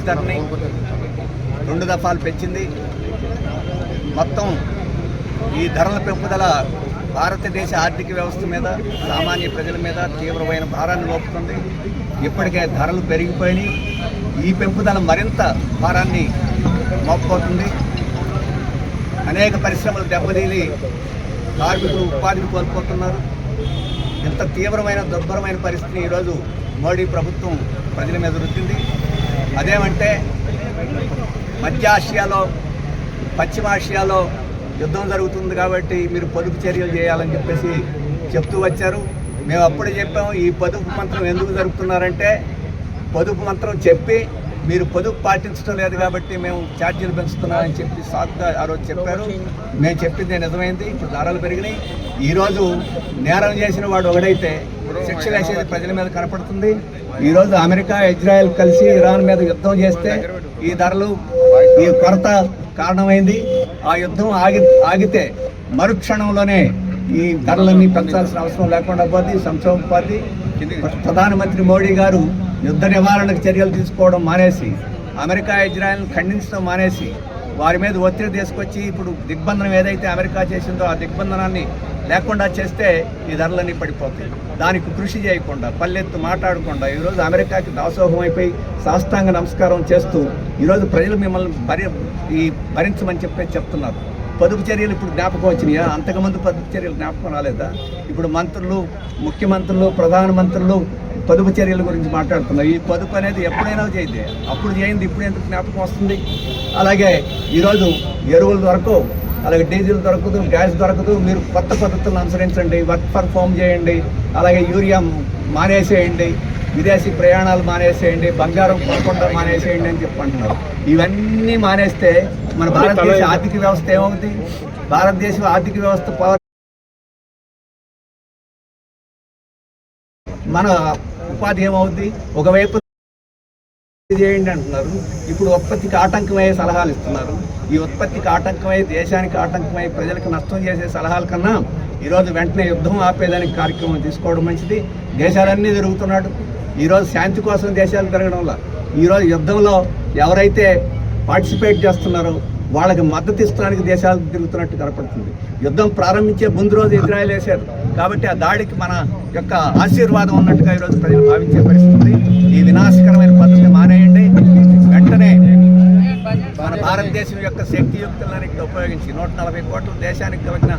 Gas ధరని 2 దఫాలు పెంచింది. మొత్తం ఈ ధరల పెంపుదల భారతదేశ ఆర్థిక వ్యవస్థ మీద, సామాన్య ప్రజల మీద తీవ్రమైన భారాన్ని మోపుతుంది. ఇప్పటికే ధరలు పెరిగిపోయినాయి. ఈ పెంపుదల మరింత భారాన్ని మోపబోతుంది. అనేక పరిశ్రమలు దెబ్బతీలి కార్మికులు ఉపాధిని కోల్పోతున్నారు. ఇంత తీవ్రమైన దుర్భరమైన పరిస్థితిని ఈరోజు మోడీ ప్రభుత్వం ప్రజల మీద రుద్దింది. అదేమంటే మధ్య ఆసియాలో, పశ్చిమ ఆసియాలో యుద్ధం జరుగుతుంది కాబట్టి మీరు పొదుపు చర్యలు చేయాలని చెప్పేసి చెప్తూ వచ్చారు. మేము అప్పుడు చెప్పాము, ఈ పొదుపు మంత్రం ఎందుకు జరుపుతున్నారంటే పొదుపు మంత్రం చెప్పి మీరు పొదుపు పాటించడం లేదు కాబట్టి మేము ఛార్జీలు పెంచుతున్నామని చెప్పి సాకుగా ఆ రోజు చెప్పారు. మేము చెప్పింది నిజమైంది. ఇప్పుడు ధరలు పెరిగినాయి. ఈరోజు నేరం చేసిన వాడు ఒకడైతే శిక్ష వేసేది ప్రజల మీద కనపడుతుంది. ఈరోజు అమెరికా, ఇజ్రాయెల్ కలిసి ఇరాన్ మీద యుద్ధం చేస్తే ఈ ధరలు, ఈ కొరత కారణమైంది. ఆ యుద్ధం ఆగితే మరుక్షణంలోనే ఈ ధరలన్నీ పెంచాల్సిన అవసరం లేకుండా పోతే సంక్షోభం పోతే. ప్రధానమంత్రి మోడీ గారు యుద్ధ నివారణకు చర్యలు తీసుకోవడం మానేసి, అమెరికా, ఇజ్రాయెల్ను ఖండించడం మానేసి, వారి మీద ఒత్తిడి తీసుకొచ్చి ఇప్పుడు దిగ్బంధనం ఏదైతే అమెరికా చేసిందో ఆ దిగ్బంధనాన్ని లేకుండా చేస్తే ఈ ధరలన్నీ పడిపోతాయి. దానికి కృషి చేయకుండా, పల్లెత్తు మాట్లాడకుండా ఈరోజు అమెరికాకి దాసోహం అయిపోయి సాష్టాంగ నమస్కారం చేస్తూ ఈరోజు ప్రజలు మిమ్మల్ని భరించమని చెప్తున్నారు. పొదుపు చర్యలు ఇప్పుడు జ్ఞాపకం వచ్చినాయా? అంతకుముందు పొదుపు చర్యలు జ్ఞాపకం రాలేదా? ఇప్పుడు మంత్రులు, ముఖ్యమంత్రులు, ప్రధానమంత్రులు పొదుపు చర్యల గురించి మాట్లాడుతున్నారు. ఈ పొదుపు అనేది ఎప్పుడైనా చేయదే, అప్పుడు చేయింది ఇప్పుడు ఎందుకు జ్ఞాపకం వస్తుంది? అలాగే ఈరోజు ఎరువులు దొరకవు, అలాగే డీజిల్ దొరకదు, గ్యాస్ దొరకదు. మీరు కొత్త పద్ధతులను అనుసరించండి, వర్క్ ఫర్ హోమ్ చేయండి, అలాగే యూరియా మానేసేయండి, విదేశీ ప్రయాణాలు మానేసేయండి, బంగారం కొనకుండా మానేసేయండి అని చెప్పంటున్నారు. ఇవన్నీ మానేస్తే మన భారతదేశ ఆర్థిక వ్యవస్థ ఏమవుతుంది? భారతదేశం ఆర్థిక వ్యవస్థ మన ఉపాధి ఏమవుతుంది? ఒకవైపు చేయండి అంటున్నారు, ఇప్పుడు ఉత్పత్తికి ఆటంకమయ్యే సలహాలు ఇస్తున్నారు. ఈ ఉత్పత్తికి ఆటంకమై, దేశానికి ఆటంకమై, ప్రజలకు నష్టం చేసే సలహాల కన్నా ఈరోజు వెంటనే యుద్ధం ఆపేదానికి కార్యక్రమం తీసుకోవడం మంచిది. దేశాలన్నీ తిరుగుతున్నాడు. ఈరోజు శాంతి కోసం దేశాలు తిరగడంలో, ఈరోజు యుద్ధంలో ఎవరైతే పార్టిసిపేట్ చేస్తున్నారో వాళ్ళకి మద్దతు ఇస్తానికి దేశాలు తిరుగుతున్నట్టు కనపడుతుంది. యుద్ధం ప్రారంభించే ముందు రోజు ఇజ్రాయెల్ వేశారు కాబట్టి ఆ దాడికి మన యొక్క ఆశీర్వాదం ఉన్నట్టుగా ఈరోజు ప్రజలు భావించే పరిస్థితి. ఈ వినాశకరమైన పద్ధతిని మానేయండి. వెంటనే మన భారతదేశం యొక్క శక్తియుక్తులన్నింటినీ ఉపయోగించి 140 కోట్ల దేశానికి కలిగిన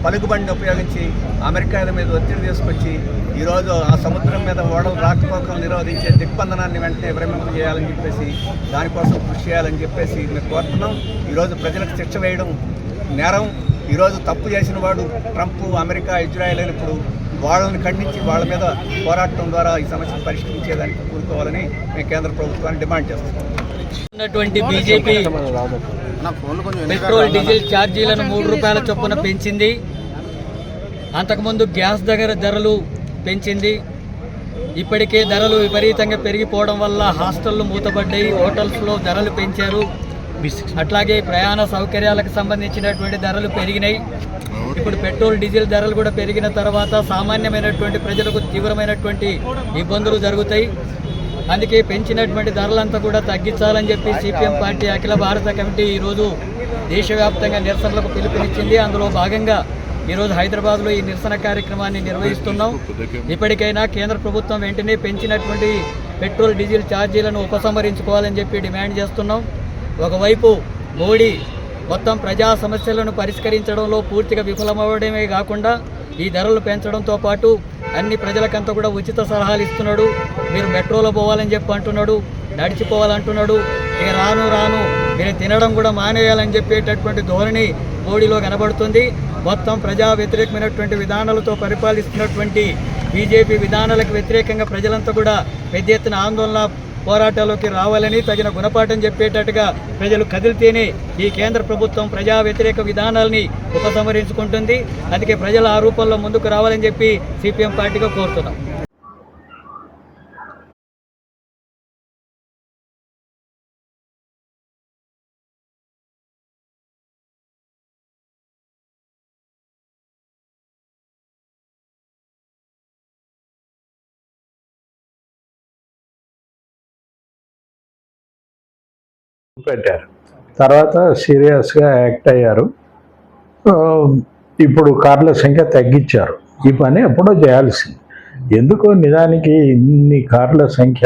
పలుకుబండిని ఉపయోగించి అమెరికా మీద ఒత్తిడి తీసుకొచ్చి ఈరోజు ఆ సముద్రం మీద ఓడలు రాకపోకలు నిరోధించే దిగ్బంధనాన్ని వెంటనే విరమణ చేయాలని చెప్పేసి, దానికోసం కృషి చేయాలని చెప్పేసి మేము కోరుతున్నాం. ఈరోజు ప్రజలకు శిక్ష వేయడం నేరం. ఈరోజు తప్పు చేసిన వాడు ట్రంప్, అమెరికా, ఇజ్రాయెల్ అయినప్పుడు వాళ్ళని ఖండించి వాళ్ళ మీద పోరాటం ద్వారా ఈ సమస్యను పరిష్కరించేదానికి కూరుకోవాలని మేము కేంద్ర ప్రభుత్వాన్ని డిమాండ్ చేస్తున్నాం. బీజేపీ పెట్రోల్, డీజిల్ ఛార్జీలను 3 రూపాయల చొప్పున పెంచింది. అంతకుముందు గ్యాస్ ధరలు పెంచింది. ఇప్పటికే ధరలు విపరీతంగా పెరిగిపోవడం వల్ల హాస్టళ్లు మూతపడ్డాయి, హోటల్స్లో ధరలు పెంచారు. అట్లాగే ప్రయాణ సౌకర్యాలకు సంబంధించినటువంటి ధరలు పెరిగినాయి. ఇప్పుడు పెట్రోల్, డీజిల్ ధరలు కూడా పెరిగిన తర్వాత సామాన్యమైనటువంటి ప్రజలకు తీవ్రమైనటువంటి ఇబ్బందులు జరుగుతాయి. అందుకే పెంచినటువంటి ధరలంతా కూడా తగ్గించాలని చెప్పి సిపిఎం పార్టీ అఖిల భారత కమిటీ ఈరోజు దేశవ్యాప్తంగా నిరసనలకు పిలుపునిచ్చింది. అందులో భాగంగా ఈరోజు హైదరాబాద్లో ఈ నిరసన కార్యక్రమాన్ని నిర్వహిస్తున్నాం. ఇప్పటికైనా కేంద్ర ప్రభుత్వం వెంటనే పెంచినటువంటి పెట్రోల్, డీజిల్ ఛార్జీలను ఉపసంహరించుకోవాలని చెప్పి డిమాండ్ చేస్తున్నాం. ఒకవైపు మోడీ మొత్తం ప్రజా సమస్యలను పరిష్కరించడంలో పూర్తిగా విఫలమవ్వడమే కాకుండా ఈ ధరలు పెంచడంతో పాటు అన్ని ప్రజలకంతా కూడా ఉచిత సలహాలు ఇస్తున్నాడు. మీరు మెట్రోలో పోవాలని చెప్పి అంటున్నాడు, నడిచిపోవాలంటున్నాడు. ఇక రాను రాను మీరు తినడం కూడా మానేయాలని చెప్పేటటువంటి ధోరణి మోడీలో కనబడుతుంది. మొత్తం ప్రజా వ్యతిరేకమైనటువంటి విధానాలతో పరిపాలిస్తున్నటువంటి బీజేపీ విధానాలకు వ్యతిరేకంగా ప్రజలంతా కూడా పెద్ద ఎత్తున ఆందోళన, పోరాటాల్లోకి రావాలని, తగిన గుణపాఠం చెప్పేటట్టుగా ప్రజలు కదిలితేనే ఈ కేంద్ర ప్రభుత్వం ప్రజా వ్యతిరేక విధానాల్ని ఉపసంహరించుకుంటుంది. అందుకే ప్రజలు ఆ రూపంలో ముందుకు రావాలని చెప్పి సిపిఎం పార్టీగా కోరుతున్నాం. పెట్టారు. తర్వాత సీరియస్గా యాక్ట్ అయ్యారు. ఆ, ఇప్పుడు కార్ల సంఖ్య తగ్గించారు. ఈ పని ఎప్పుడో చేయాల్సింది. ఎందుకో నిజానికి ఇన్ని కార్ల సంఖ్య